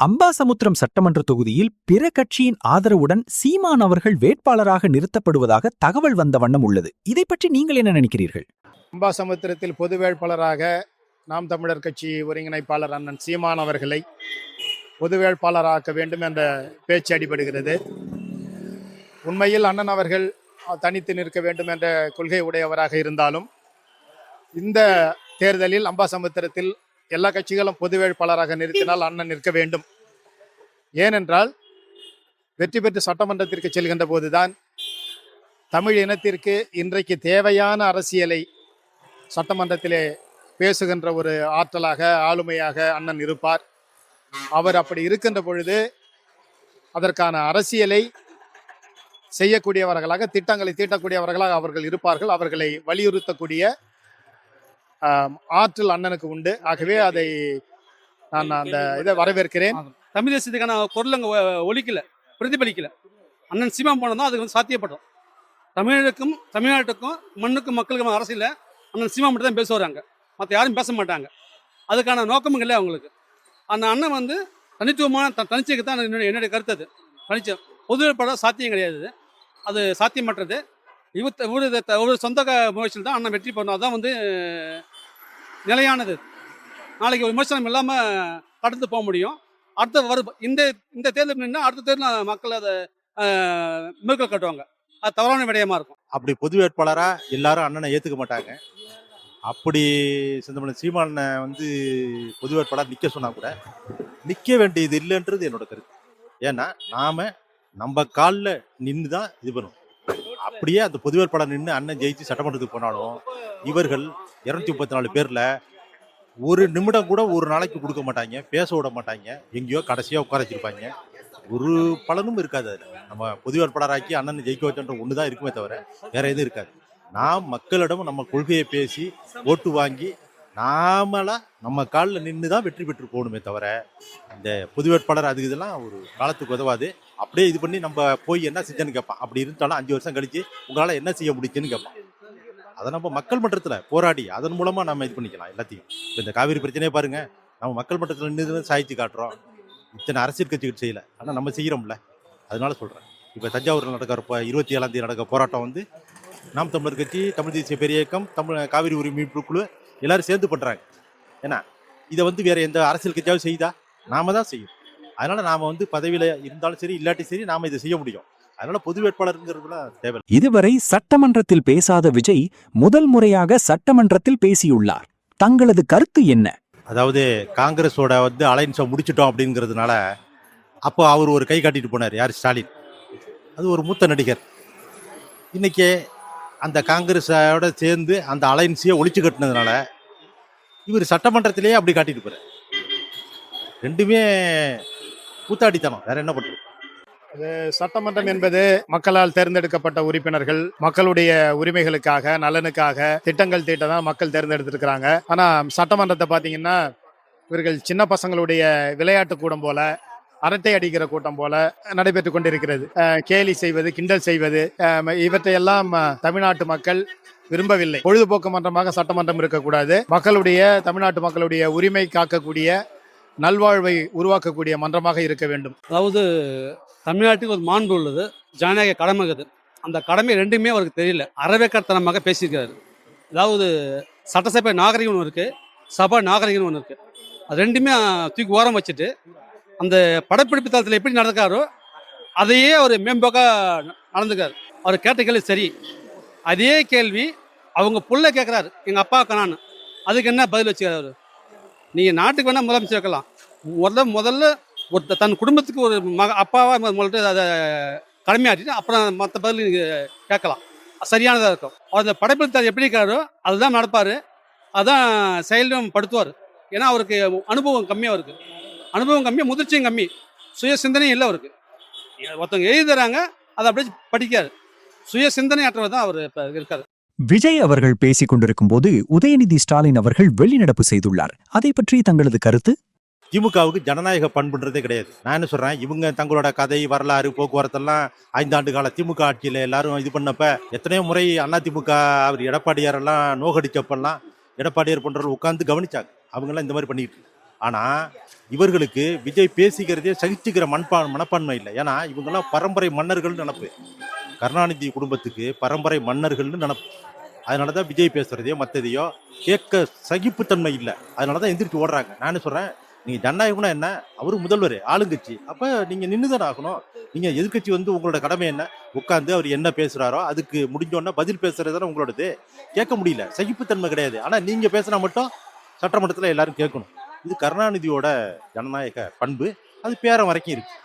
அம்பாசமுத்திரம் சட்டமன்ற தொகுதியில் பிற கட்சியின் ஆதரவுடன் சீமான் அவர்கள் வேட்பாளராக நிறுத்தப்படுவதாக தகவல் வந்த வண்ணம் உள்ளது. இதை பற்றி நீங்கள் என்ன நினைக்கிறீர்கள்? அம்பாசமுத்திரத்தில் பொது வேட்பாளராக நாம் தமிழர் கட்சி ஒருங்கிணைப்பாளர் அண்ணன் சீமான் அவர்களை பொது வேட்பாளராக்க வேண்டும் என்ற பேச்சு அடிபடுகிறது. உண்மையில் அண்ணன் அவர்கள் தனித்து நிற்க வேண்டும் என்ற கொள்கை உடையவராக இருந்தாலும் இந்த தேர்தலில் அம்பாசமுத்திரத்தில் எல்லா கட்சிகளும் பொது வேட்பாளராக நிறுத்தினால் அண்ணன் நிற்க வேண்டும். ஏனென்றால் வெற்றி பெற்று சட்டமன்றத்திற்கு செல்கின்ற போதுதான் தமிழ் இனத்திற்கு இன்றைக்கு தேவையான அரசியலை சட்டமன்றத்திலே பேசுகின்ற ஒரு ஆற்றலாக ஆளுமையாக அண்ணன் இருப்பார். அவர் அப்படி இருக்கின்ற பொழுது அதற்கான அரசியலை செய்யக்கூடியவர்களாக, திட்டங்களை தீட்டக்கூடியவர்களாக அவர்கள் இருப்பார்கள். அவர்களை வலியுறுத்தக்கூடிய ஆற்றல் அண்ணனுக்கு உண்டு. ஆகவே அதை நான் அந்த இதை வரவேற்கிறேன். தமிழ் தேசத்துக்கான குரல் அங்கே ஒலிக்கல, பிரதிபலிக்கல. அண்ணன் சீமான் போனதான் அதுக்கு வந்து சாத்தியப்படும். தமிழுக்கும் தமிழ்நாட்டுக்கும் மண்ணுக்கும் மக்களுக்கும் அரசியல அண்ணன் சீமான் மட்டும் தான் பேசுவாங்க, மற்ற யாரும் பேச மாட்டாங்க. அதுக்கான நோக்கமும் இல்லை அவங்களுக்கு. அந்த அண்ணன் வந்து தனித்துவமான தனிச்சைக்கு தான் என்னுடைய கருத்து. அது தனிச்ச பொது வேட்பாளர் சாத்தியம் கிடையாது, அது சாத்தியமற்றது. ஒரு சொந்த முயற்சியில் தான் அண்ணன் வெற்றி பண்ணோம். அதான் வந்து நிலையானது. நாளைக்கு ஒரு விமர்சனம் இல்லாமல் கடந்து போக முடியும். அடுத்த இந்த தேர்தல் நின்னா அடுத்த தேர்தல் மக்கள் அதை மேற்கொள் கட்டுவாங்க. அது தவறான விடயமா இருக்கும். அப்படி பொது வேட்பாளரா எல்லாரும் அண்ணனை ஏத்துக்க மாட்டாங்க. அப்படி சிந்தமன சீமானை வந்து பொது வேட்பாளர் நிக்க சொன்னா கூட நிக்க வேண்டியது இல்லைன்றது என்னோட கருத்து. ஏன்னா நாம நம்ம காலில் நின்று தான் இது பண்ணுவோம். அப்படியே அந்த பொது வேட்பாளர் நின்று அண்ணன் ஜெயிச்சு சட்டமன்றத்துக்கு போனாலும் இவர்கள் 234 பேர்ல ஒரு நிமிடம் கூட ஒரு நாளைக்கு கொடுக்க மாட்டாங்க, பேச விட மாட்டாங்க, எங்கேயோ கடைசியாக உட்கார வச்சிருப்பாங்க. ஒரு பலனும் இருக்காது. அதில் நம்ம பொது வேட்பாளராக்கி அண்ணன் ஜெயிக்க வச்சோன்ற ஒன்று தான் இருக்குமே தவிர வேற எதுவும் இருக்காது. நாம் மக்களிடம் நம்ம கொள்கையை பேசி ஓட்டு வாங்கி நாமளா நம்ம காலில் நின்று தான் வெற்றி பெற்று போகணுமே தவிர இந்த பொது வேட்பாளர் அதுக்கு இதெல்லாம் ஒரு காலத்துக்கு உதவாது. அப்படியே இது பண்ணி நம்ம போய் என்ன செஞ்சேன்னு கேட்பான். அப்படி இருந்தாலும் 5 வருஷம் கழிச்சு உங்களால் என்ன செய்ய முடிச்சுன்னு கேட்பான். அதை நம்ம மக்கள் மன்றத்தில் போராடி அதன் மூலமாக நம்ம இது பண்ணிக்கலாம் எல்லாத்தையும். இப்போ இந்த காவிரி பிரச்சனையே பாருங்க, நம்ம மக்கள் மன்றத்தில் நின்று சாய்ச்சி காட்டுறோம். இத்தனை அரசியல் கட்சிகள் செய்யலை, ஆனால் நம்ம செய்கிறோம்ல. அதனால சொல்கிறேன். இப்போ தஞ்சாவூரில் நடக்கிற 27ஆம் தேதி நடக்கிற போராட்டம் வந்து நாம் தமிழர் கட்சி, தமிழ் தேசிய பெரிய இயக்கம், காவிரி உரிமை மீட்பு குழு எல்லாரும் சேர்ந்து பண்ணுறாங்க. ஏன்னா இதை வந்து வேற எந்த அரசியல் கட்சியாவது செய்தா நாம தான் செய்யும். அதனால நாம வந்து பதவியில இருந்தாலும் சரி இல்லாட்டி சரி நாம இதை செய்ய முடியும். அதனால பொது வேட்பாளருங்கிறதுலாம் தேவை. இதுவரை சட்டமன்றத்தில் பேசாத விஜய் முதல் முறையாக சட்டமன்றத்தில் பேசியுள்ளார். தங்களது கருத்து என்ன? அதாவது காங்கிரஸோட வந்து அலைன்ஸை முடிச்சிட்டோம் அப்படிங்கிறதுனால அப்போ அவர் ஒரு கை காட்டிட்டு போனார். யார்? ஸ்டாலின். அது ஒரு மூத்த நடிகர். இன்னைக்கு அந்த காங்கிரஸோட சேர்ந்து அந்த அலைன்ஸையே ஒழிச்சு கட்டினதுனால இவர் சட்டமன்றத்திலேயே அப்படி காட்டிட்டு போறார். ரெண்டுமே கூத்தாடித்தனம், வேற என்ன பண்றது? அது சட்டமன்றம் என்பது மக்களால் தேர்ந்தெடுக்கப்பட்ட உறுப்பினர்கள் மக்களுடைய உரிமைகளுக்காக, நலனுக்காக திட்டங்கள் தீட்ட தான் மக்கள் தேர்ந்தெடுத்திருக்கிறாங்க. ஆனா சட்டமன்றத்தை பார்த்தீங்கன்னா இவர்கள் சின்ன பசங்களுடைய விளையாட்டு கூடம் போல, அரட்டை அடிக்கிற கூட்டம் போல நடைபெற்று கொண்டிருக்கிறது. கேலி செய்வது, கிண்டல் செய்வது, இவற்றையெல்லாம் தமிழ்நாட்டு மக்கள் விரும்பவில்லை. பொழுதுபோக்கு மன்றமாக சட்டமன்றம் இருக்கக்கூடாது. தமிழ்நாட்டு மக்களுடைய உரிமை காக்கக்கூடிய, நல்வாழ்வை உருவாக்கக்கூடிய மன்றமாக இருக்க வேண்டும். அதாவது தமிழ்நாட்டுக்கு ஒரு மாண்பு உள்ளது, ஜனநாயக கடமை இருக்குது. அந்த கடமை ரெண்டுமே அவருக்கு தெரியல, அறவேக்கத்தனமாக பேசியிருக்கிறாரு. அதாவது சட்டசபை நாகரிகம் ஒன்று இருக்கு, சபை நாகரிகம் ஒன்று இருக்கு. அது ரெண்டுமே தூக்கி ஓரம் வச்சுட்டு அந்த படப்பிடிப்பு தளத்தில் எப்படி நடக்காரோ அதையே அவர் மேம்போக்காக நடந்துக்காரு. அவர் கேட்ட கேள்வி சரி, அதே கேள்வி அவங்க புள்ள கேட்குறாரு, எங்கள் அப்பா கணான்னு. அதுக்கு என்ன பதில் வச்சுக்கிறாரு அவர்? நீங்கள் நாட்டுக்கு வேணால் முதலமைச்சர் வைக்கலாம், முதல்ல ஒரு தன் குடும்பத்துக்கு ஒரு அப்பாவா முதல்ல அதை கடமையாற்றிட்டு அப்புறம் மற்ற பதில் நீங்கள் கேட்கலாம், சரியானதாக இருக்கும். அவர் அந்த படப்பிடிப்பு தளம் எப்படி இருக்காரோ அதுதான் நடப்பார், அதுதான் செயலும் படுத்துவார். ஏன்னா அவருக்கு அனுபவம் கம்மியாக இருக்குது, அனுபவம் கம்மி, முதிர்ச்சியும் கம்மி, சுய சிந்தனையும் இல்லை அவருக்கு. ஒருத்தவங்க எழுதுறாங்க அதை அப்படியே படிக்காது, சுய சிந்தனையற்றவர் தான் அவர் இப்போ இருக்காரு. விஜய் அவர்கள் பேசிக் கொண்டிருக்கும் போது உதயநிதி ஸ்டாலின் அவர்கள் வெளிநடப்பு செய்துள்ளார். அதை பற்றி தங்களது கருத்து? திமுகவுக்கு ஜனநாயக பண்புன்றதே கிடையாது. நான் என்ன சொல்றேன், இவங்க தங்களோட கதை, வரலாறு, போக்குவரத்தெல்லாம் 5 ஆண்டு கால திமுக ஆட்சியில் எல்லாரும் இது பண்ணப்ப எத்தனையோ முறை அதிமுக அவர் எடப்பாடியாரெல்லாம் நோகடிச்சப்பெல்லாம் எடப்பாடியார் போன்றவர்கள் உட்காந்து கவனிச்சாங்க. அவங்கெல்லாம் இந்த மாதிரி பண்ணிக்கிட்டு. ஆனால் இவர்களுக்கு விஜய் பேசிக்கிறதே சகிச்சுக்கிற மனப்பான்மை இல்லை. ஏன்னா இவங்கெல்லாம் பரம்பரை மன்னர்கள் நினப்பு. கருணாநிதி குடும்பத்துக்கு பரம்பரை மன்னர்கள்னு நினப்பு. அதனால தான் விஜய் பேசுறதையோ மற்றதையோ கேட்க சகிப்புத்தன்மை இல்லை. அதனால தான் எந்திரிச்சு ஓடுறாங்க. நான் என்ன சொல்கிறேன், நீங்கள் ஜனநாயகம்னா என்ன? அவரு முதல்வர், ஆளுங்கட்சி. அப்போ நீங்கள் நின்று தானே ஆகணும். நீங்கள் எதிர்க்கட்சி வந்து உங்களோட கடமை என்ன? உட்காந்து அவர் என்ன பேசுகிறாரோ அதுக்கு முடிஞ்சோன்னா பதில் பேசுறது தானே உங்களோடது. கேட்க முடியல, சகிப்புத்தன்மை கிடையாது. ஆனால் நீங்கள் பேசினா மட்டும் சட்டமன்றத்தில் எல்லாரும் கேட்கணும். இது கருணாநிதியோட ஜனநாயக பண்பு. அது பேரம் வரைக்கும் இருக்கு.